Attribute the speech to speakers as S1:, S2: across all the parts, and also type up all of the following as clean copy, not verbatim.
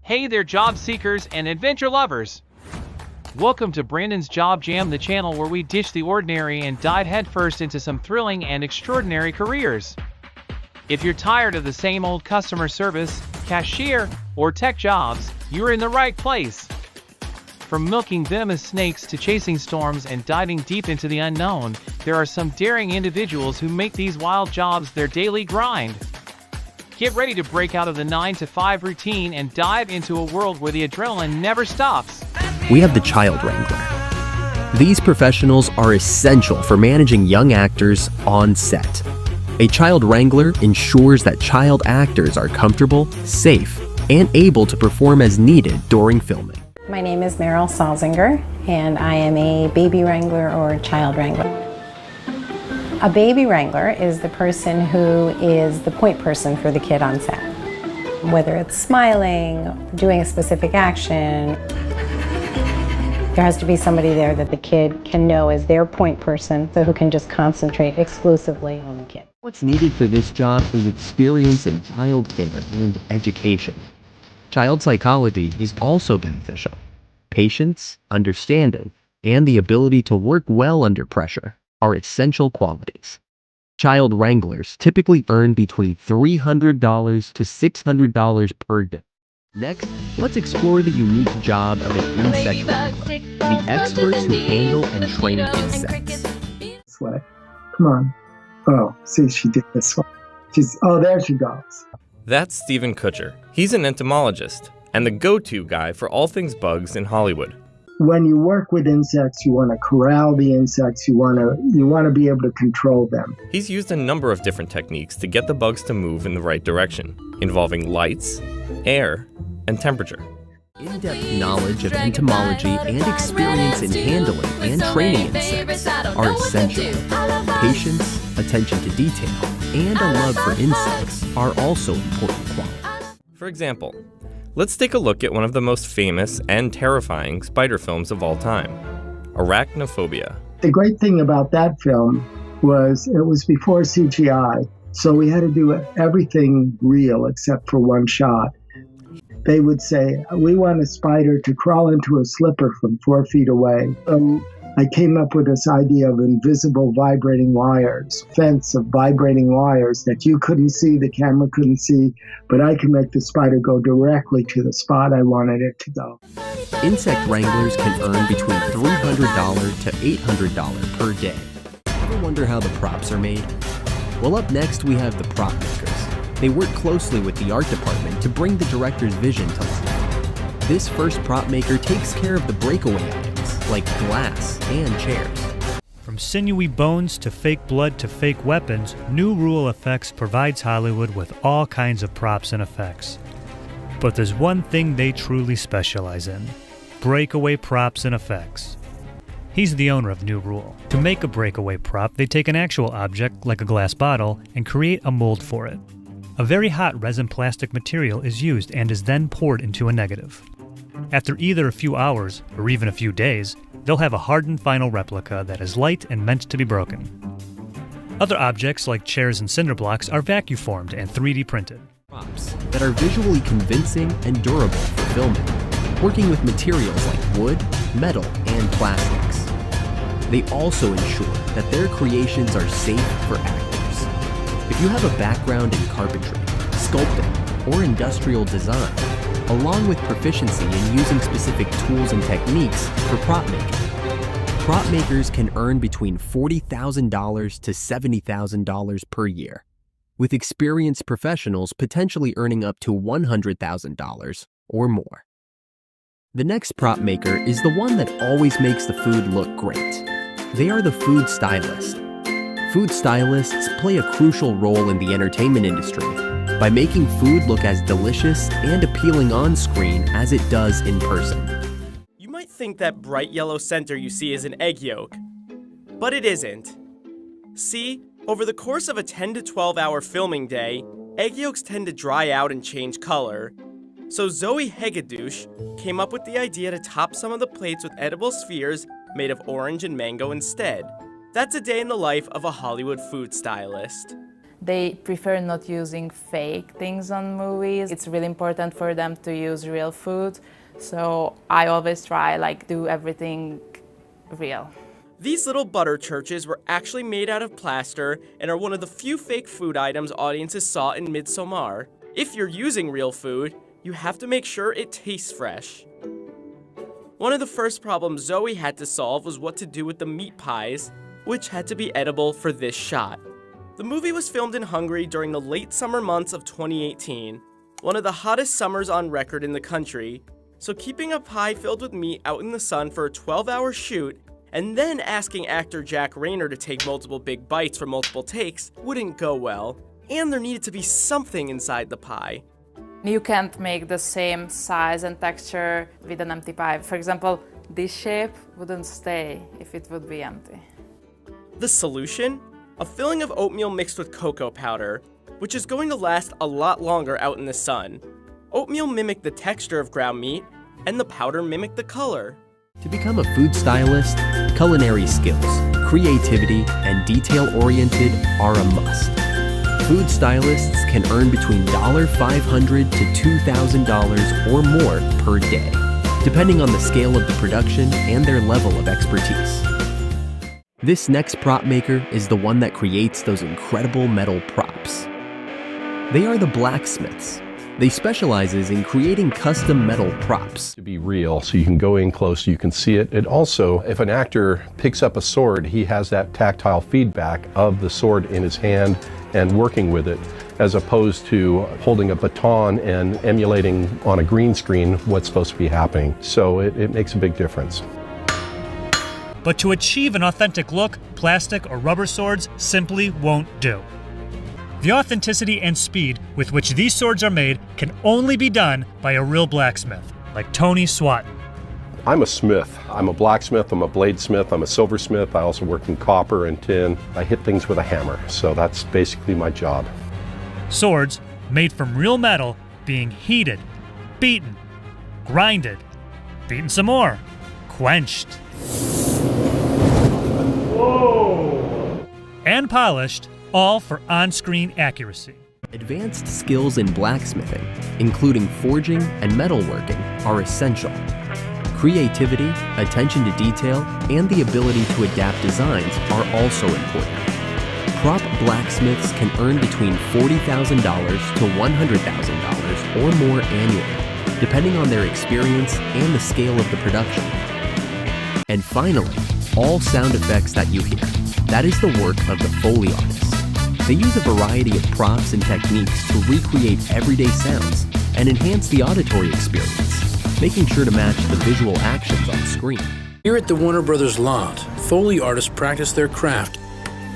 S1: Hey there, job seekers and adventure lovers! Welcome to Brandon's Job Jam, the channel where we ditch the ordinary and dive headfirst into some thrilling and extraordinary careers. If you're tired of the same old customer service, cashier, or tech jobs, you're in the right place. From milking venomous snakes to chasing storms and diving deep into the unknown, there are some daring individuals who make these wild jobs their daily grind. Get ready to break out of the 9-to-5 routine and dive into a world where the adrenaline never stops.
S2: We have the child wrangler. These professionals are essential for managing young actors on set. A child wrangler ensures that child actors are comfortable, safe, and able to perform as needed during filming.
S3: My name is Meryl Salzinger, and I am a baby wrangler or child wrangler. A baby wrangler is the person who is the point person for the kid on set. Whether it's smiling, doing a specific action, there has to be somebody there that the kid can know is their point person, so who can just concentrate exclusively on the kid.
S2: What's needed for this job is experience in child care and education. Child psychology is also beneficial. Patience, understanding, and the ability to work well under pressure are essential qualities. Child wranglers typically earn between $300 to $600 per day. Next, let's explore the unique job of an insect wrangler, the experts who handle and train insects.
S4: This way. Come on. Oh, see, she did this one. There she goes.
S5: That's Steven Kutcher. He's an entomologist and the go-to guy for all things bugs in Hollywood.
S4: When you work with insects, you want to corral the insects. You want to be able to control them.
S5: He's used a number of different techniques to get the bugs to move in the right direction, involving lights, air, and temperature.
S2: In-depth knowledge of entomology and experience in handling and training insects are essential. Patience, attention to detail, and a love for insects are also important qualities.
S5: For example, let's take a look at one of the most famous and terrifying spider films of all time, Arachnophobia.
S4: The great thing about that film was it was before CGI, so we had to do everything real except for one shot. They would say, we want a spider to crawl into a slipper from 4 feet away. I came up with this idea of invisible vibrating wires, fence of vibrating wires that you couldn't see, the camera couldn't see, but I could make the spider go directly to the spot I wanted it to go.
S2: Insect wranglers can earn between $300 to $800 per day. Ever wonder how the props are made? Well, up next we have the prop makers. They work closely with the art department to bring the director's vision to life. This first prop maker takes care of the breakaway items, like glass and chairs.
S6: From sinewy bones to fake blood to fake weapons, New Rule Effects provides Hollywood with all kinds of props and effects. But there's one thing they truly specialize in: breakaway props and effects. He's the owner of New Rule. To make a breakaway prop, they take an actual object, like a glass bottle, and create a mold for it. A very hot resin plastic material is used and is then poured into a negative. After either a few hours, or even a few days, they'll have a hardened final replica that is light and meant to be broken. Other objects, like chairs and cinder blocks, are vacuum formed and 3D printed.
S2: Props that are visually convincing and durable for filming, working with materials like wood, metal, and plastics. They also ensure that their creations are safe for actors. If you have a background in carpentry, sculpting, or industrial design, along with proficiency in using specific tools and techniques for prop making, prop makers can earn between $40,000 to $70,000 per year, with experienced professionals potentially earning up to $100,000 or more. The next prop maker is the one that always makes the food look great. They are the food stylist. Food stylists play a crucial role in the entertainment industry by making food look as delicious and appealing on screen as it does in person.
S7: You might think that bright yellow center you see is an egg yolk, but it isn't. See, over the course of a 10 to 12 hour filming day, egg yolks tend to dry out and change color. So Zoe Hegedouche came up with the idea to top some of the plates with edible spheres made of orange and mango instead. That's a day in the life of a Hollywood food stylist.
S8: They prefer not using fake things on movies. It's really important for them to use real food. So I always try do everything real.
S7: These little butter churches were actually made out of plaster and are one of the few fake food items audiences saw in Midsommar. If you're using real food, you have to make sure it tastes fresh. One of the first problems Zoe had to solve was what to do with the meat pies, which had to be edible for this shot. The movie was filmed in Hungary during the late summer months of 2018, one of the hottest summers on record in the country, so keeping a pie filled with meat out in the sun for a 12-hour shoot and then asking actor Jack Rayner to take multiple big bites for multiple takes wouldn't go well, and there needed to be something inside the pie.
S8: You can't make the same size and texture with an empty pie. For example, this shape wouldn't stay if it would be empty.
S7: The solution? A filling of oatmeal mixed with cocoa powder, which is going to last a lot longer out in the sun. Oatmeal mimicked the texture of ground meat, and the powder mimicked the color.
S2: To become a food stylist, culinary skills, creativity, and detail-oriented are a must. Food stylists can earn between $500 to $2,000 or more per day, depending on the scale of the production and their level of expertise. This next prop maker is the one that creates those incredible metal props. They are the blacksmiths. They specializes in creating custom metal props.
S9: To be real, so you can go in close, you can see it. It also, if an actor picks up a sword, he has that tactile feedback of the sword in his hand and working with it, as opposed to holding a baton and emulating on a green screen what's supposed to be happening. So it makes a big difference.
S6: But to achieve an authentic look, plastic or rubber swords simply won't do. The authenticity and speed with which these swords are made can only be done by a real blacksmith, like Tony Swatton.
S9: I'm a smith. I'm a blacksmith, I'm a bladesmith, I'm a silversmith. I also work in copper and tin. I hit things with a hammer, so that's basically my job.
S6: Swords made from real metal being heated, beaten, grinded, beaten some more, quenched, and polished, all for on-screen accuracy.
S2: Advanced skills in blacksmithing, including forging and metalworking, are essential. Creativity, attention to detail, and the ability to adapt designs are also important. Prop blacksmiths can earn between $40,000 to $100,000 or more annually, depending on their experience and the scale of the production. And finally, all sound effects that you hear. That is the work of the foley artists. They use a variety of props and techniques to recreate everyday sounds and enhance the auditory experience, making sure to match the visual actions on screen.
S10: Here at the Warner Brothers lot, foley artists practice their craft,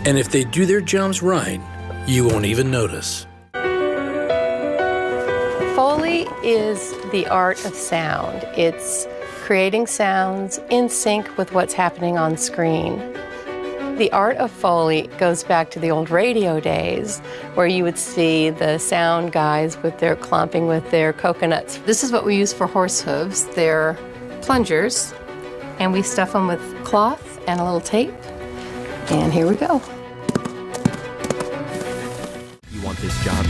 S10: and if they do their jobs right, you won't even notice.
S11: Foley is the art of sound. It's creating sounds in sync with what's happening on screen. The art of Foley goes back to the old radio days where you would see the sound guys with their clomping with their coconuts. This is what we use for horse hooves. They're plungers, and we stuff them with cloth and a little tape. And here we go.
S2: You want this job?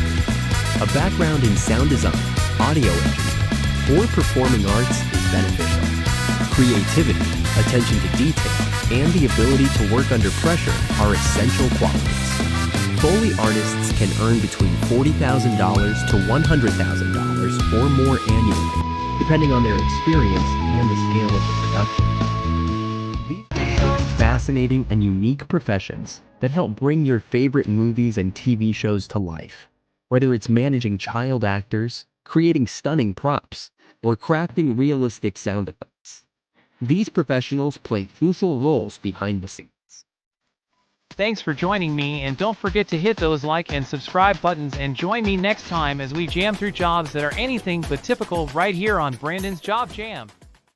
S2: A background in sound design, audio engineering, or performing arts is beneficial. Creativity, attention to detail, and the ability to work under pressure are essential qualities. Foley artists can earn between $40,000 to $100,000 or more annually, depending on their experience and the scale of the production. These are fascinating and unique professions that help bring your favorite movies and TV shows to life. Whether it's managing child actors, creating stunning props, or crafting realistic sound effects. These professionals play crucial roles behind the scenes.
S1: Thanks for joining me, and don't forget to hit those like and subscribe buttons and join me next time as we jam through jobs that are anything but typical right here on Brandon's Job Jam.